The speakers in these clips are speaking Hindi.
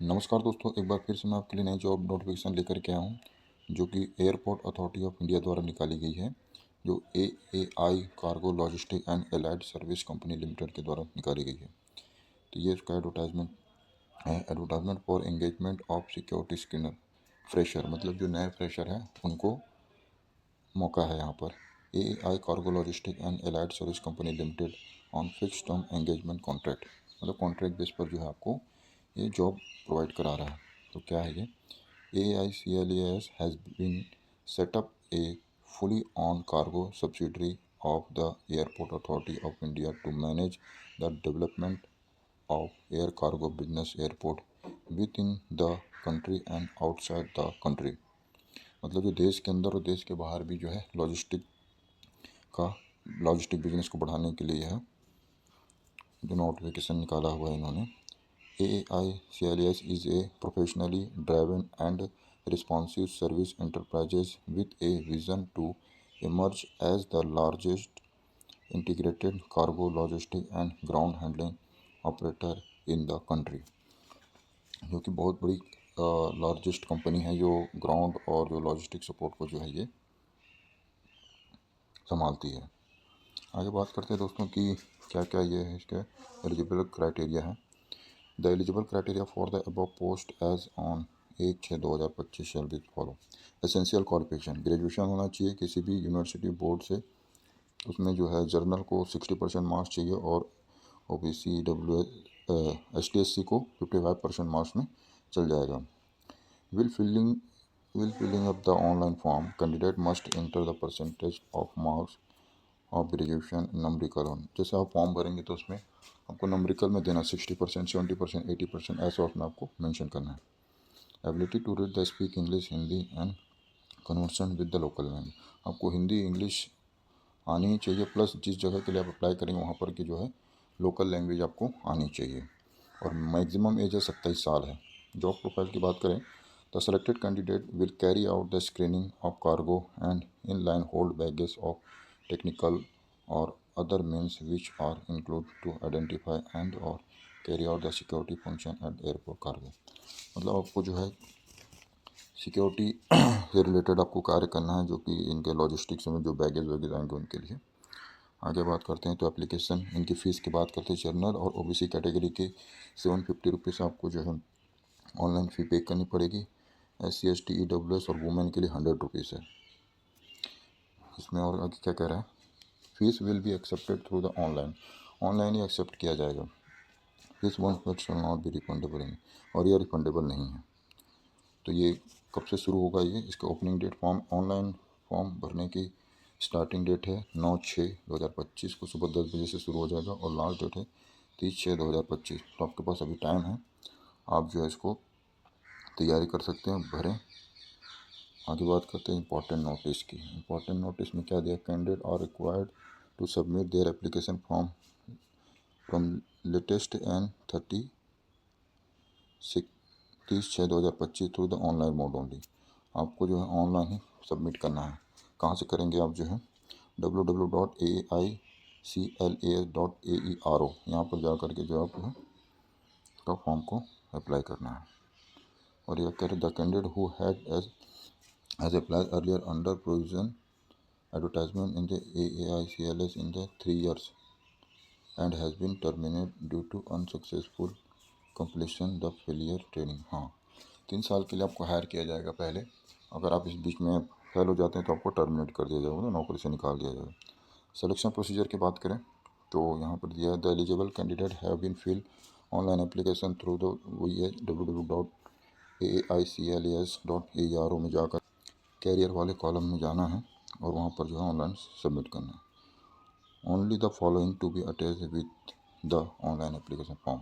नमस्कार दोस्तों, एक बार फिर से मैं आपके लिए नई जॉब नोटिफिकेशन लेकर के आया हूँ जो कि एयरपोर्ट अथॉरिटी ऑफ इंडिया द्वारा निकाली गई है। जो AAI cargo logistic and allied service company limited के द्वारा निकाली गई है। तो ये उसका एडवर्टाइजमेंट है। Advertisement for engagement of security screener fresher, मतलब जो नए फ्रेशर हैं उनको मौका है यहाँ पर। AAI cargo logistic and allied service company limited on fix term engagement contract, मतलब कॉन्ट्रैक्ट बेस पर जो है आपको ये जॉब प्रोवाइड करा रहा है। तो क्या है ये? AICLES has been set up a fully owned cargo subsidiary of the Airport Authority of India to manage the development of air cargo business airport within the country and outside the country। मतलब जो देश के अंदर और देश के बाहर भी जो है लॉजिस्टिक बिजनेस को बढ़ाने के लिए है जो नोटिफिकेशन निकाला हुआ है इन्होंने। AICLES is a professionally driven and responsive service enterprise with a vision to emerge as the largest integrated cargo logistics and ground handling operator in the country। जो कि बहुत बड़ी लार्जेस्ट कंपनी है जो ग्राउंड और जो लॉजिस्टिक सपोर्ट को जो है ये संभालती है। आगे बात करते हैं दोस्तों कि क्या क्या ये है इसके एलिजिबल क्राइटेरिया है। The eligible criteria for the above post age on 1/6/2025 shall be follow. Essential qualification graduation होना चाहिए किसी भी यूनिवर्सिटी बोर्ड से। उसमें जो है जर्नल को 60% मार्क्स चाहिए और OBC ST SC को 55% मार्क्स में चल जाएगा। Will filling filling up the online form candidate must enter the percentage of marks of graduation numerical on. जैसे आप फॉर्म भरेंगे तो उसमें आपको नंबरिकल में देना 60%, 70%, 80% ऐसा उसमें आपको मेंशन करना है। Ability to read the speak English, Hindi and conversion with the local language. आपको हिंदी इंग्लिश आनी ही चाहिए, प्लस जिस जगह के लिए आप अप्लाई करेंगे वहाँ पर की जो है लोकल लैंग्वेज आपको आनी चाहिए। और मैक्सिमम एज है 27 साल है। जॉब प्रोफाइल की बात करें the selected candidate will carry out the screening of cargo and in line hold baggage of technical और other means which are include to identify and और carry out the security function at airport cargo. मतलब आपको जो है सिक्योरिटी से रिलेटेड आपको कार्य करना है जो कि इनके लॉजिस्टिक्स में जो बैगेज वगैरह आएंगे उनके लिए। आगे बात करते हैं तो एप्लीकेशन इनकी फ़ीस की बात करते हैं। जनरल और OBC कैटेगरी के 750 रुपीज़ आपको जो है ऑनलाइन फ़ी पे करनी पड़ेगी। SC ST EWS और वुमेन के लिए 100 रुपीज़ है। इसमें और आगे क्या कह रहा है? Fees will be accepted through the online ही एक्सेप्ट किया जाएगा। Fees one but shall not be refundable, और यह रिफंडेबल नहीं है। तो ये कब से शुरू होगा? ये इसका ओपनिंग डेट ऑनलाइन फॉर्म भरने की स्टार्टिंग डेट है 9/6/2025 को सुबह 10 बजे से शुरू हो जाएगा और लास्ट डेट है 30/6/2025। तो आपके पास अभी टाइम है, आप जो है इसको तैयारी कर सकते हैं, भरें। आगे बात करते हैं इंपॉर्टेंट नोटिस की। इंपॉर्टेंट नोटिस में क्या दिया? Candidate are required to submit their application form from latest end 30/6/2025 through the online mode only. आपको जो है ऑनलाइन ही सबमिट करना है। कहाँ से करेंगे? आप जो है www.aiclas.aero यहाँ पर जा कर के जो आप का फॉर्म को अप्लाई करना है। और यह करें the candidate who had as apply earlier under provision advertisement in the AICLS in the 3 years and has been terminated due to unsuccessful completion the failure training। हाँ, 3 साल के लिए आपको हायर किया जाएगा पहले। अगर आप इस बीच में फेल हो जाते हैं तो आपको टर्मिनेट कर दिया जाएगा, नौकरी से निकाल दिया जाएगा। सिलेक्शन प्रोसीजर की बात करें तो यहाँ पर दिया है the eligible candidate have been fill online application through the www.aicles.aero में जाकर कैरियर वाले कॉलम में जाना है और वहाँ पर जो है ऑनलाइन सबमिट करना है। Only the following to be attach with the online application form.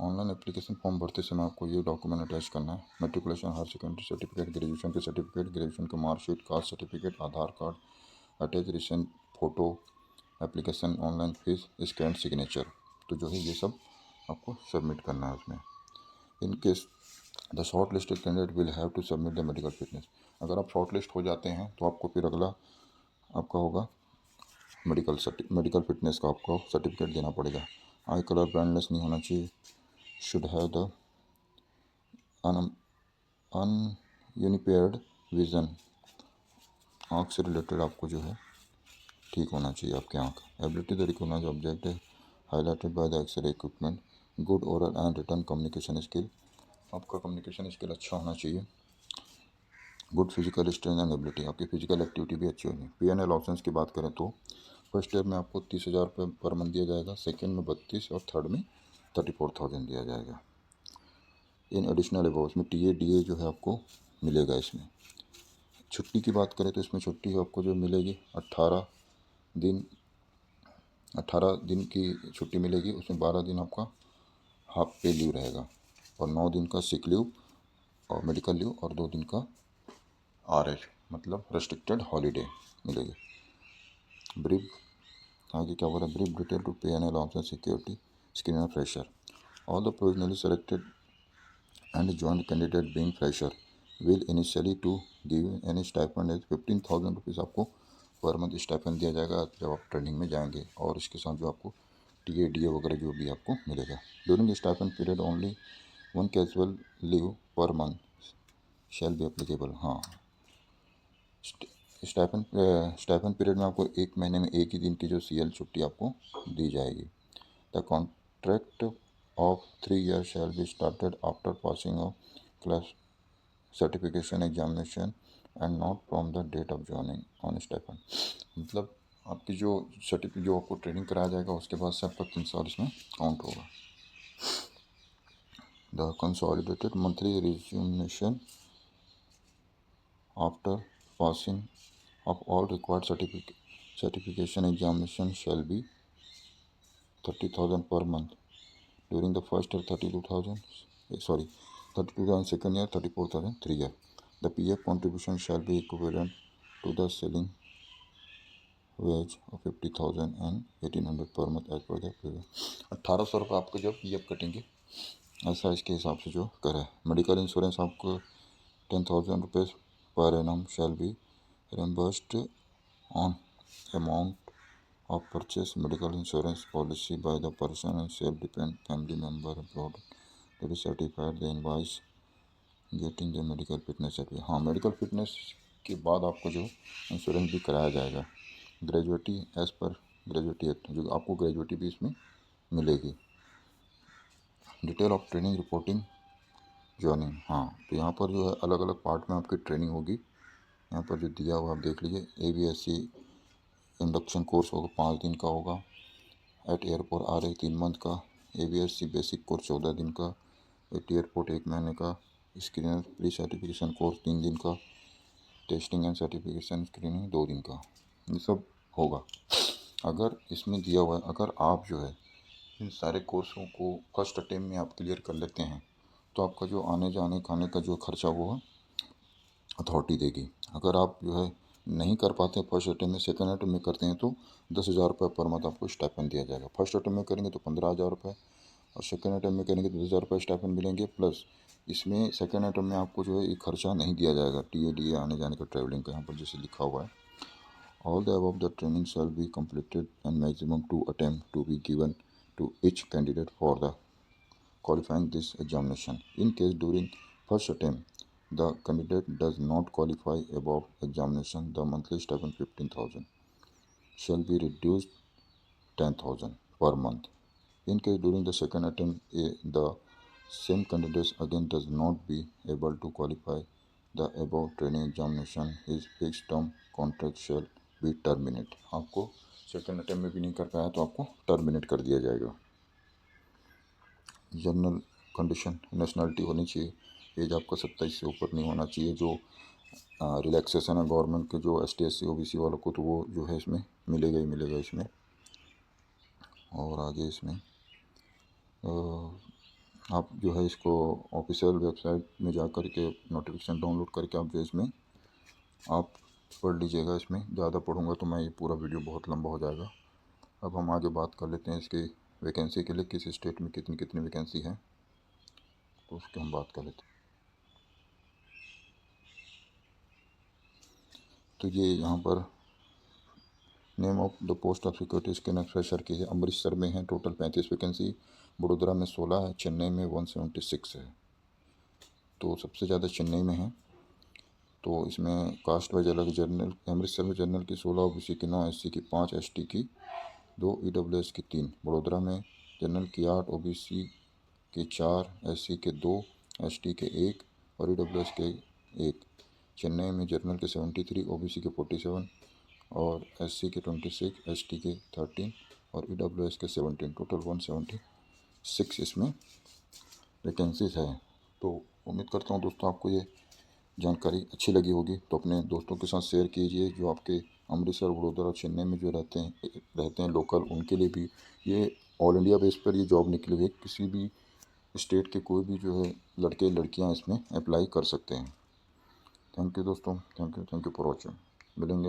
Online application form भरते समय आपको ये डॉक्यूमेंट अटैच करना है। Matriculation, higher secondary certificate, graduation के सर्टिफिकेट, ग्रेजुएशन का marksheet, caste certificate, Aadhaar card, attach recent photo, application online fees, scan signature. तो जो है ये सब आपको सबमिट करना है उसमें। In case the short listed candidate will have to submit the medical fitness. अगर आप शॉर्ट लिस्ट हो जाते हैं तो आपको फिर अगला आपका होगा मेडिकल फिटनेस का आपको सर्टिफिकेट देना पड़ेगा। आई कलर ब्राइटनेस नहीं होना चाहिए। शुड हैव द अनयूनिपेयर्ड विज़न, आँख से रिलेटेड आपको जो है ठीक होना चाहिए आपकी आँख। Ability the recognize object highlighted by the x-ray equipment, good oral and written communication skill, आपका कम्युनिकेशन स्किल अच्छा होना चाहिए। Good physical strength and ability, आपकी फिजिकल एक्टिविटी भी अच्छी होगी। PNL ऑप्शंस की बात करें तो फर्स्ट ईयर में आपको 30,000 रुपये पर मंथ दिया जाएगा, सेकेंड में 32 और थर्ड में 34,000 दिया जाएगा। इन एडिशनल अबाउट में TA DA जो है आपको मिलेगा। इसमें छुट्टी की बात करें तो इसमें छुट्टी आपको जो मिलेगी 18 दिन की छुट्टी मिलेगी। उसमें 12 दिन आपका हाफ पे लीव रहेगा और 9 दिन का सिक लीव और मेडिकल लीव और 2 दिन का RH मतलब रेस्ट्रिक्टेड हॉलीडे मिलेगी। ब्रीफ आगे क्या बोला, brief detail to PNL option security screener fresher, all the provisionally selected and joint candidate being fresher will initially to give any stipend as 15,000 rupees आपको पर मंथ स्टाइपेंड दिया जाएगा जब आप ट्रेनिंग में जाएंगे, और इसके साथ जो आपको TA DA वगैरह जो भी आपको मिलेगा। During stipend period only 1 casual leave per month shall be applicable. हाँ, स्टाइपेंड पीरियड में आपको 1 महीने में 1 ही दिन की जो CL छुट्टी आपको दी जाएगी। The contract of 3 years shall be started after passing of class certification examination and not from the date of joining on stipend। मतलब आपकी जो सर्टिफिकेट जो आपको ट्रेनिंग कराया जाएगा उसके बाद से आपका 3 साल इसमें काउंट होगा। The consolidated monthly रिज्यूमिनेशन after passing of all required certification examination shall be 30,000 per month during the first year, 32,000 second year, 34,000 3 year. The PF contribution shall be equivalent to the selling wage of 50,000 and 1,800 per month as per the previous। 1,800 रुपये आपको जो PF कटेंगे, ऐसा इसके हिसाब से जो करें। मेडिकल इंश्योरेंस आपको 10,000 rupees per annum shall be reimbursed on amount of purchase medical insurance policy by the person and self-dependent family member abroad to be certified the invoice getting the medical fitness certificate। हाँ, मेडिकल फिटनेस के बाद आपको जो इंश्योरेंस भी कराया जाएगा। Gratuity as per gratuity act, जो आपको ग्रेजुएटी भी इसमें मिलेगी। Detail of training reporting joining, हाँ तो यहाँ पर जो है अलग अलग पार्ट में आपकी ट्रेनिंग होगी। यहाँ पर जो दिया हुआ आप देख लीजिए। ABSC इंडक्शन कोर्स होगा 5 दिन का होगा। एट एयरपोर्ट RA 3 मंथ का। ABSC बेसिक कोर्स 14 दिन का। एट एयरपोर्ट 1 महीने का। स्क्रीनर प्री सर्टिफिकेशन कोर्स 3 दिन का। टेस्टिंग एंड सर्टिफिकेशन स्क्रीनिंग 2 दिन का। ये सब होगा। अगर इसमें दिया हुआ है, अगर आप जो है इन सारे कोर्सों को फर्स्ट अटेम्प्ट में आप क्लियर कर लेते हैं तो आपका जो आने जाने खाने का जो खर्चा वो है अथॉरिटी देगी। अगर आप जो है नहीं कर पाते हैं फर्स्ट अटेम्प्ट में, सेकंड अटेम्प्ट में करते हैं तो 10,000 रुपये पर मंथ आपको स्टाइपेंड दिया जाएगा। फर्स्ट अटेम्प्ट में करेंगे तो 15,000 रुपये और सेकंड अटेम्प्ट में करेंगे तो 10,000 रुपये स्टाइपेंड मिलेंगे। प्लस इसमें सेकंड अटेम्प्ट में आपको जो है ये खर्चा नहीं दिया जाएगा TA DA आने जाने का, ट्रैवलिंग का। यहाँ पर जैसे लिखा हुआ है, all the above the training shall be completed and maximum 2 attempt to be given to each candidate for the qualifying this examination. In case during first attempt the candidate does not qualify above examination, the monthly stipend 15,000 shall be reduced 10,000 per month. In case during the second attempt the same candidate again does not be able to qualify the above training examination, his fixed term contract shall be terminated। आपको सेकंड अटेम्प्ट में भी नहीं कर पाया तो आपको टर्मिनेट कर दिया जाएगा। जनरल कंडीशन, नेशनलिटी होनी चाहिए, एज आपका 27 से ऊपर नहीं होना चाहिए। जो रिलैक्सेशन है गवर्नमेंट के जो ST SC OBC वालों को, तो वो जो है इसमें मिलेगा ही मिलेगा इसमें। और आगे इसमें आप जो है इसको ऑफिशियल वेबसाइट में जा कर के नोटिफिकेशन डाउनलोड करके आप जो इसमें आप पढ़ लीजिएगा। इसमें ज़्यादा पढ़ूंगा तो मैं ये पूरा वीडियो बहुत लंबा हो जाएगा। अब हम आगे बात कर लेते हैं इसकी वैकेंसी के लिए, किस स्टेट में कितनी कितनी वैकेंसी है तो उसकी हम बात कर लेते हैं। तो ये यहाँ पर name of the post of security scanner fresher की है। अमृतसर में है टोटल 35 वैकेंसी, बड़ोदरा में 16 है, चेन्नई में 176 है। तो सबसे ज़्यादा चेन्नई में है। तो इसमें कास्ट वाइज अलग, जनरल अमृतसर में जनरल की 16, ओबीसी की 9, एससी की 5, एसटी की 2, ईडब्ल्यूएस की 3। बड़ोदरा में जनरल की 8, ओबीसी के 4, एससी के 2, एसटी के 1 और ईडब्ल्यूएस के 1। चेन्नई में जनरल के 73, ओबीसी के 47 और एससी के 26, एसटी के 13 और ईडब्ल्यूएस के 17। टोटल 176 इसमें वैकेंसीज है। तो उम्मीद करता हूँ दोस्तों आपको ये जानकारी अच्छी लगी होगी, तो अपने दोस्तों के साथ शेयर कीजिए। जो आपके अमृतसर, वडोदरा और चेन्नई में जो रहते हैं लोकल, उनके लिए भी ये ऑल इंडिया बेस पर ये जॉब निकली हुई है। किसी भी स्टेट के कोई भी जो है लड़के लड़कियां इसमें अप्लाई कर सकते हैं। थैंक यू दोस्तों, थैंक यू फॉर वॉचिंग। मिलेंगे।